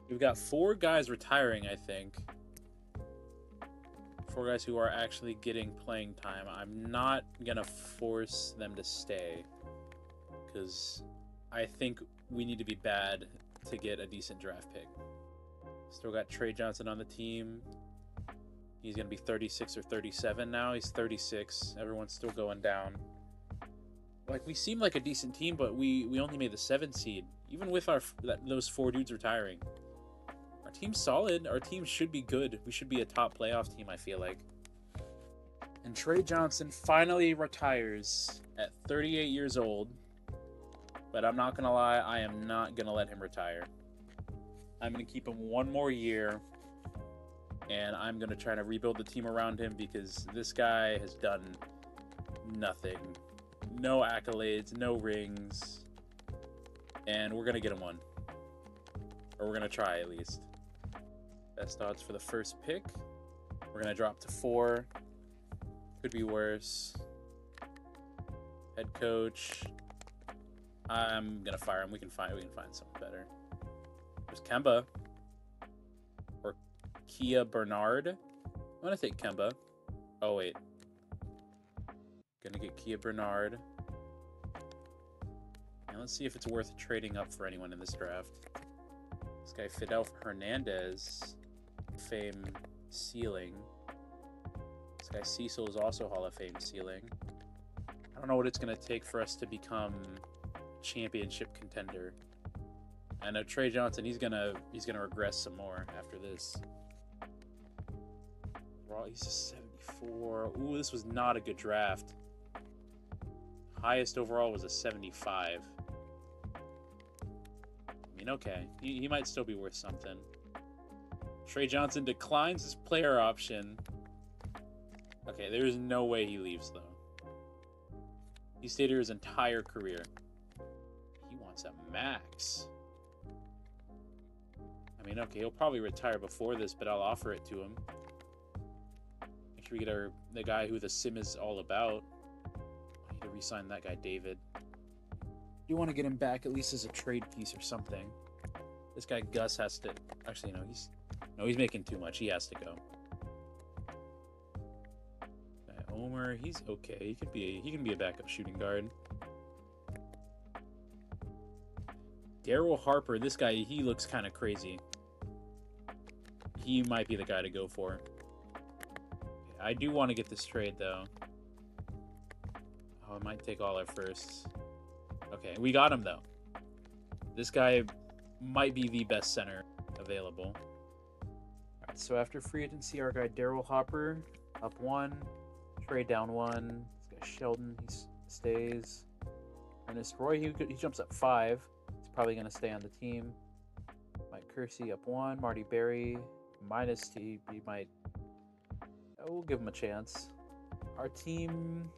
We've got 4 guys retiring, I think. 4 guys who are actually getting playing time. I'm not going to force them to stay because I think we need to be bad to get a decent draft pick. Still got Trey Johnson on the team. He's going to be 36 or 37 now. He's 36. Everyone's still going down. Like, we seem like a decent team, but we only made the 7th seed. Even with those 4 dudes retiring. Our team's solid. Our team should be good. We should be a top playoff team, I feel like. And Trey Johnson finally retires at 38 years old. But I'm not going to lie, I am not going to let him retire. I'm going to keep him 1 more year. And I'm going to try to rebuild the team around him because this guy has done nothing. No accolades, no rings. And we're going to get him 1. Or we're going to try at least. Best odds for the first pick. We're going to drop to 4. Could be worse. Head coach. I'm going to fire him. We can find someone better. There's Kemba. Or Kia Bernard. I'm going to take Kemba. Oh, wait. Gonna get Kia Bernard. And let's see if it's worth trading up for anyone in this draft. This guy Fidel Hernandez, Fame ceiling. This guy Cecil is also Hall of Fame ceiling. I don't know what it's gonna take for us to become championship contender. I know Trey Johnson, he's gonna regress some more after this. He's a 74. Ooh, this was not a good draft. Highest overall was a 75. I mean, okay. He might still be worth something. Trey Johnson declines his player option. Okay, there's no way he leaves, though. He stayed here his entire career. He wants a max. I mean, okay, he'll probably retire before this, but I'll offer it to him. Make sure we get the guy who the sim is all about. To re-sign that guy David. You want to get him back at least as a trade piece or something. This guy Gus has to actually he's making too much. He has to go. Omer, he's okay. He can be a backup shooting guard. Daryl Harper, this guy, he looks kind of crazy. He might be the guy to go for. I do want to get this trade though. Oh, it might take all our firsts. Okay, we got him, though. This guy might be the best center available. Alright, so after free agency, our guy Daryl Hopper, up 1. Trade down 1. This guy Sheldon, he stays. Ernest Roy, he jumps up 5. He's probably going to stay on the team. Mike Kersey up 1. Marty Berry, -T. He might... we'll give him a chance. Our team...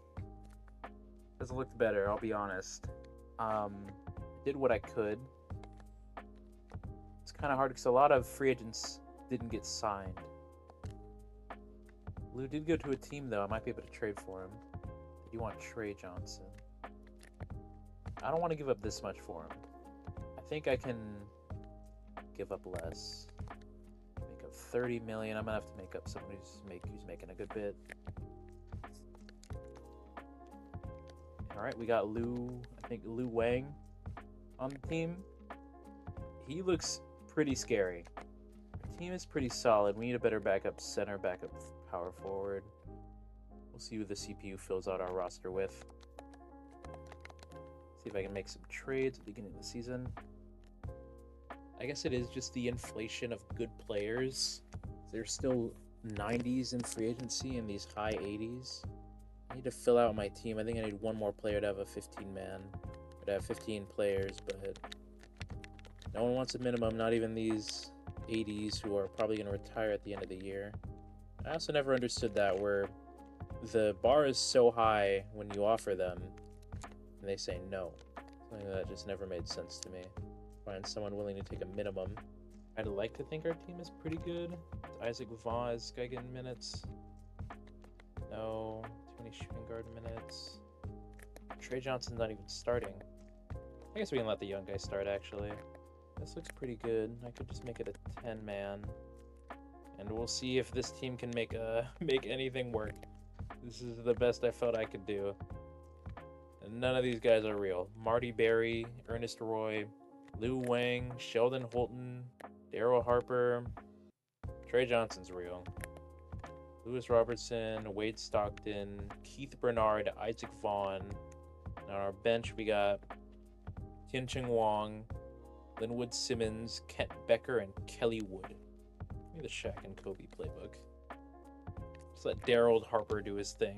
has looked better, I'll be honest. Did what I could. It's kind of hard because a lot of free agents didn't get signed. Lou did go to a team, though. I might be able to trade for him. You want Trey Johnson. I don't want to give up this much for him. I think I can give up less. Make up 30 million. I'm going to have to make up someone who's making a good bit. Alright, we got Lou Wang on the team. He looks pretty scary. Our team is pretty solid. We need a better backup center, backup power forward. We'll see who the CPU fills out our roster with. See if I can make some trades at the beginning of the season. I guess it is just the inflation of good players. There's still 90s in free agency and these high 80s. I need to fill out my team. I think I need 1 more player to have a 15-man. I'd have 15 players, but No one wants a minimum, not even these 80s who are probably going to retire at the end of the year. I also never understood that, where the bar is so high when you offer them, and they say no. Something that just never made sense to me. Find someone willing to take a minimum. I'd like to think our team is pretty good. Isaac Vaughn is guy getting minutes. No, too many shooting guard minutes. Trey Johnson's not even starting. I guess we can let the young guy start, actually. This looks pretty good. I could just make it a 10-man. And we'll see if this team can make anything work. This is the best I felt I could do. And none of these guys are real. Marty Berry, Ernest Roy, Lou Wang, Sheldon Holton, Daryl Harper. Trey Johnson's real. Lewis Robertson, Wade Stockton, Keith Bernard, Isaac Vaughn. And on our bench, we got Tiancheng Wang, Linwood Simmons, Kent Becker, and Kelly Wood. Give me the Shaq and Kobe playbook. Just let Daryl Harper do his thing.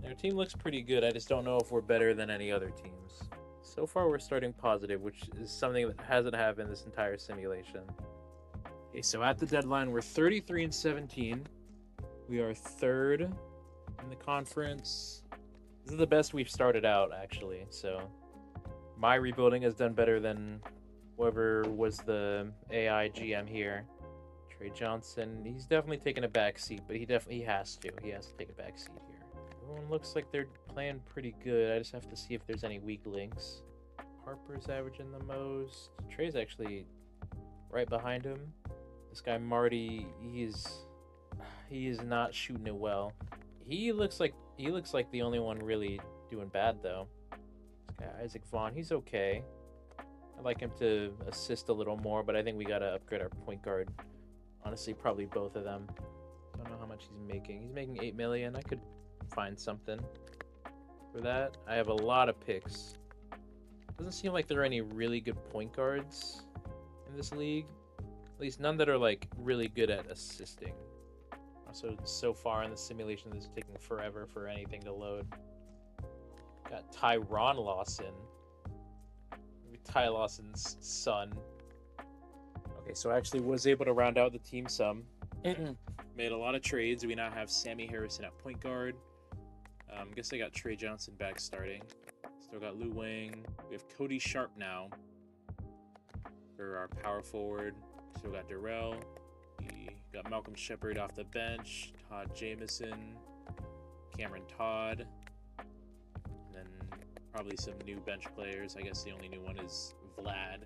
Our team looks pretty good. I just don't know if we're better than any other teams. So far, we're starting positive, which is something that hasn't happened this entire simulation. Okay, so at the deadline, we're 33-17. We are third in the conference. This is the best we've started out, actually. So my rebuilding has done better than whoever was the AI GM here. Trey Johnson, he's definitely taken a back seat, but he has to. He has to take a back seat here. Everyone looks like they're playing pretty good. I just have to see if there's any weak links. Harper's averaging the most. Trey's actually right behind him. This guy Marty, he is not shooting it well. He looks like the only one really doing bad though. This guy Isaac Vaughn, he's okay. I'd like him to assist a little more, but I think we gotta upgrade our point guard. Honestly, probably both of them. Don't know how much he's making. He's making $8 million. I could find something for that. I have a lot of picks. Doesn't seem like there are any really good point guards in this league. At least none that are like really good at assisting. Also, so far in the simulation, this is taking forever for anything to load. Got Tyron Lawson. Ty Lawson's son. Okay, so I actually was able to round out the team some. Made a lot of trades. We now have Sammy Harrison at point guard. Guess I got Trey Johnson back starting. Still got Lou Wang. We have Cody Sharp now for our power forward. Still got Darrell. We got Malcolm Shepard off the bench. Todd Jamison. Cameron Todd. And then probably some new bench players. I guess the only new one is Vlad.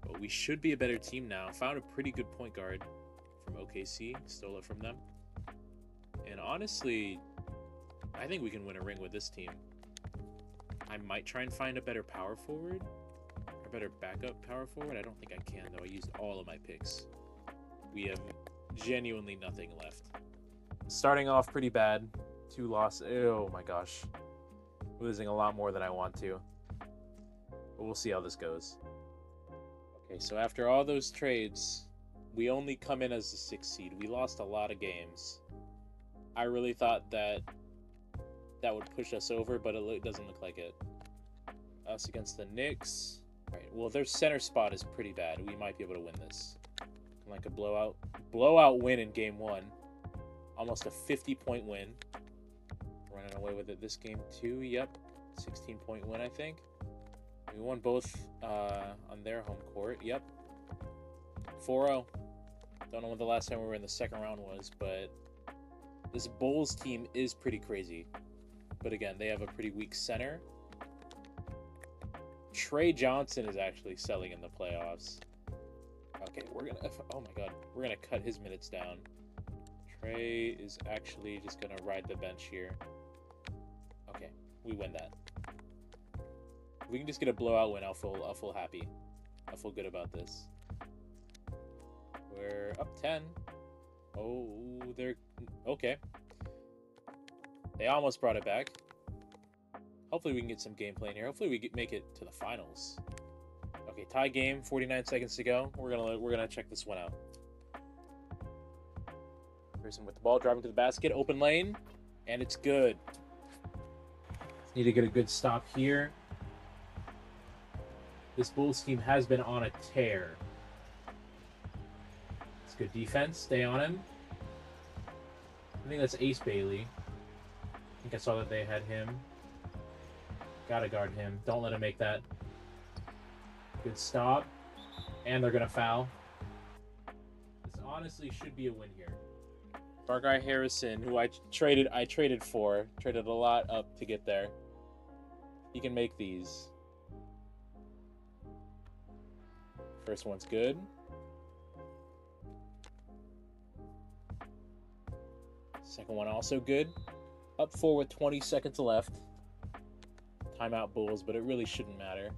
But we should be a better team now. Found a pretty good point guard from OKC. Stole it from them. And honestly, I think we can win a ring with this team. I might try and find a better power forward. A better backup power forward. I don't think I can, though. I used all of my picks. We have genuinely nothing left. Starting off pretty bad. 2 losses. Oh my gosh. Losing a lot more than I want to. But we'll see how this goes. Okay, so after all those trades, we only come in as the 6th seed. We lost a lot of games. I really thought that would push us over, but it doesn't look like it. Us against the Knicks. Alright, well, their center spot is pretty bad. We might be able to win this. Like a blowout win in game 1. Almost a 50-point win. Running away with it this game too. Yep, 16-point win, I think. We won both on their home court. Yep, 4-0. Don't know when the last time we were in the second round was, but this Bulls team is pretty crazy. But again, they have a pretty weak center. Trey Johnson is actually selling in the playoffs. Okay, we're gonna cut his minutes down. Trey is actually just gonna ride the bench here. Okay, we win that. If we can just get a blowout win, I'll feel happy. I feel good about this. We're up 10. Oh, they're okay. They almost brought it back. Hopefully we can get some gameplay in here. Hopefully we make it to the finals. Okay, tie game, 49 seconds to go. We're gonna check this one out. Person with the ball driving to the basket, open lane, and it's good. Need to get a good stop here. This Bulls team has been on a tear. It's good defense. Stay on him. I think that's Ace Bailey. I think I saw that they had him. Gotta guard him. Don't let him make that. Good stop. And they're going to foul. This honestly should be a win here. Our guy Harrison, who I traded for. Traded a lot up to get there. He can make these. First one's good. Second one also good. Up 4 with 20 seconds left. Timeout Bulls, but it really shouldn't matter.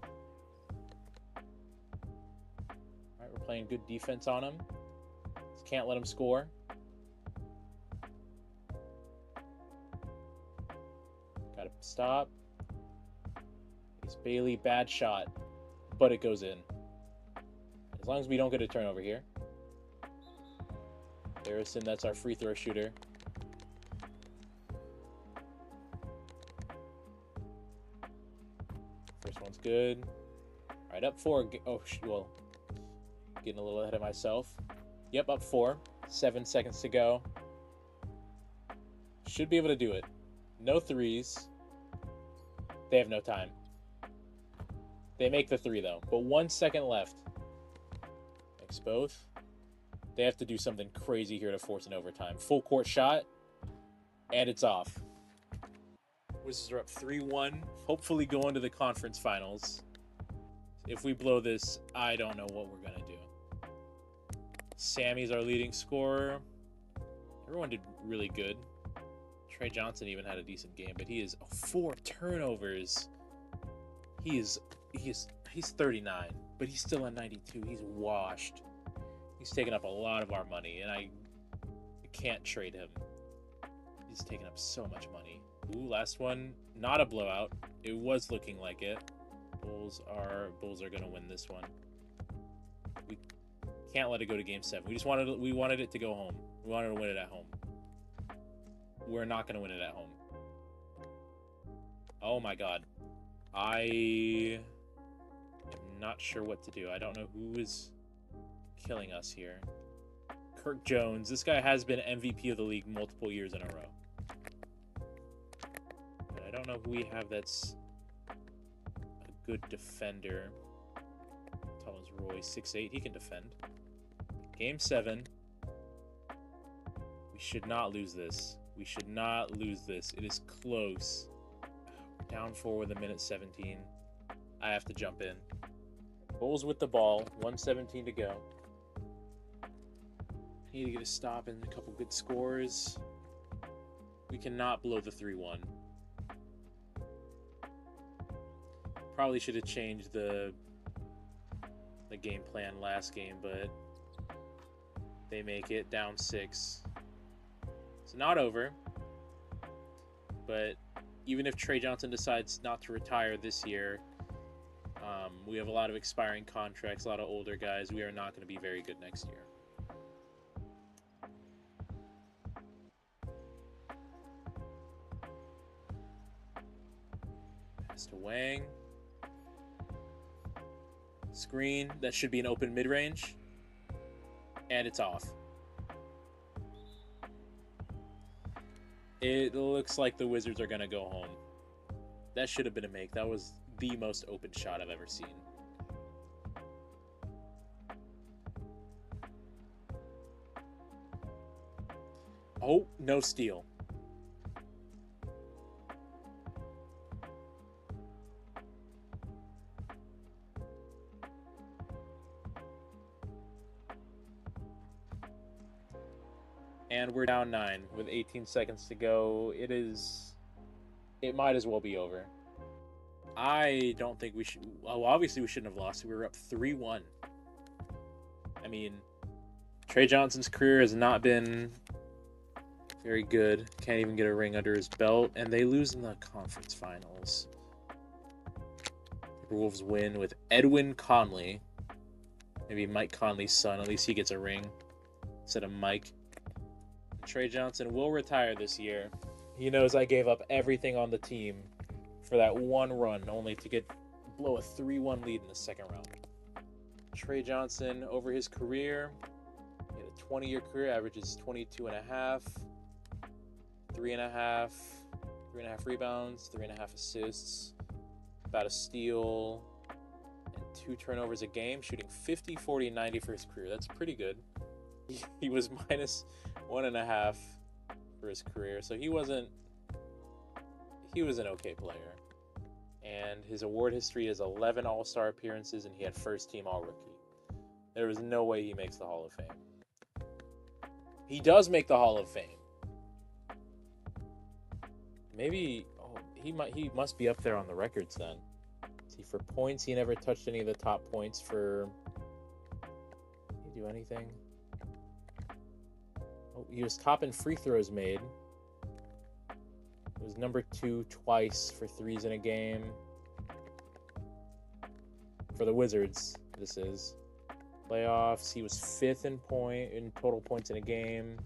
All right, we're playing good defense on him. Just can't let him score. Got to stop. Ace Bailey, bad shot, but it goes in. As long as we don't get a turnover here. Harrison, that's our free throw shooter. First one's good. All right, up 4. Oh, well, getting a little ahead of myself. Yep, up 4. 7 seconds to go. Should be able to do it. No threes. They have no time. They make the 3, though. But 1 second left. Makes both. They have to do something crazy here to force an overtime. Full court shot. And it's off. Wizards are up 3-1. Hopefully going to the conference finals. If we blow this, I don't know what we're going to do. Sammy's our leading scorer. Everyone did really good. Trey Johnson even had a decent game, but he is 4 turnovers. He's 39, but he's still at 92. He's washed. He's taking up a lot of our money, and I can't trade him. He's taking up so much money. Ooh, last one, not a blowout. It was looking like it. Bulls are going to win this one. We can't let it go to Game 7. We wanted it to go home. We wanted to win it at home. We're not going to win it at home. Oh my God. I am not sure what to do. I don't know who is killing us here. Kirk Jones. This guy has been MVP of the league multiple years in a row. But I don't know who we have that's a good defender. Thomas Roy, 6'8". He can defend. Game 7. We should not lose this. We should not lose this. It is close. We're down 4 with 1:17. I have to jump in. Bulls with the ball. 1:17 to go. Need to get a stop and a couple good scores. We cannot blow the 3-1. Probably should have changed the game plan last game, but they make it down 6. It's not over, but even if Trey Johnson decides not to retire this year, we have a lot of expiring contracts, a lot of older guys. We are not going to be very good next year. Pass to Wang. Screen. That should be an open mid-range. And it's off. It looks like the Wizards are going to go home. That should have been a make. That was the most open shot I've ever seen. Oh, no steal. And we're down 9 with 18 seconds to go. It might as well be over. I don't think we should. Well, obviously we shouldn't have lost. We were up 3-1. I mean, Trey Johnson's career has not been very good. Can't even get a ring under his belt. And they lose in the conference finals. The Wolves win with Edwin Conley. Maybe Mike Conley's son. At least he gets a ring instead of Mike. Trey Johnson will retire this year. He knows I gave up everything on the team for that one run, only to get blow a 3-1 lead in the second round. Trey Johnson, over his career, he had a 20-year career, averages 22.5, 3.5 rebounds, 3.5 assists, about a steal, and 2 turnovers a game, shooting 50, 40, 90 for his career. That's pretty good. He was minus 1.5 for his career, so he was an okay player. And his award history is 11 All-Star appearances, and he had first-team All-Rookie. There is no way he makes the Hall of Fame. He does make the Hall of Fame. Maybe he must be up there on the records then. See, for points, he never touched any of the top points for. Did he do anything? Oh, he was top in free throws made. He was number 2 twice for threes in a game. For the Wizards, this is. Playoffs, he was 5th in total points in a game.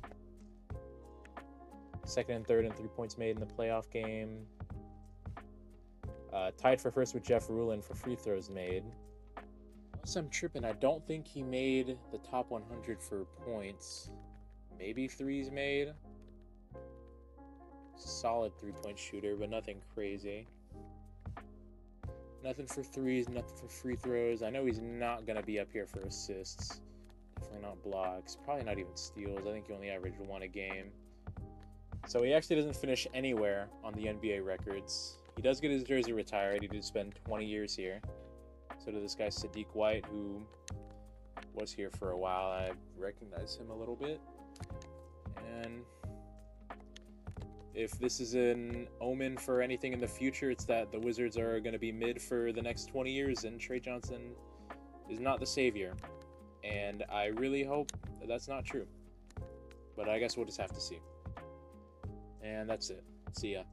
2nd and 3rd in 3 points made in the playoff game. Tied for first with Jeff Rulin for free throws made. Unless I'm tripping, I don't think he made the top 100 for points. Maybe threes made. Solid 3-point shooter, but nothing crazy. Nothing for threes, nothing for free throws. I know he's not going to be up here for assists. Definitely not blocks. Probably not even steals. I think he only averaged 1 a game. So he actually doesn't finish anywhere on the NBA records. He does get his jersey retired. He did spend 20 years here. So did this guy Sadiq White, who was here for a while. I recognize him a little bit. And if this is an omen for anything in the future, it's that the Wizards are going to be mid for the next 20 years, and Trey Johnson is not the savior. And I really hope that that's not true. But I guess we'll just have to see. And that's it. See ya.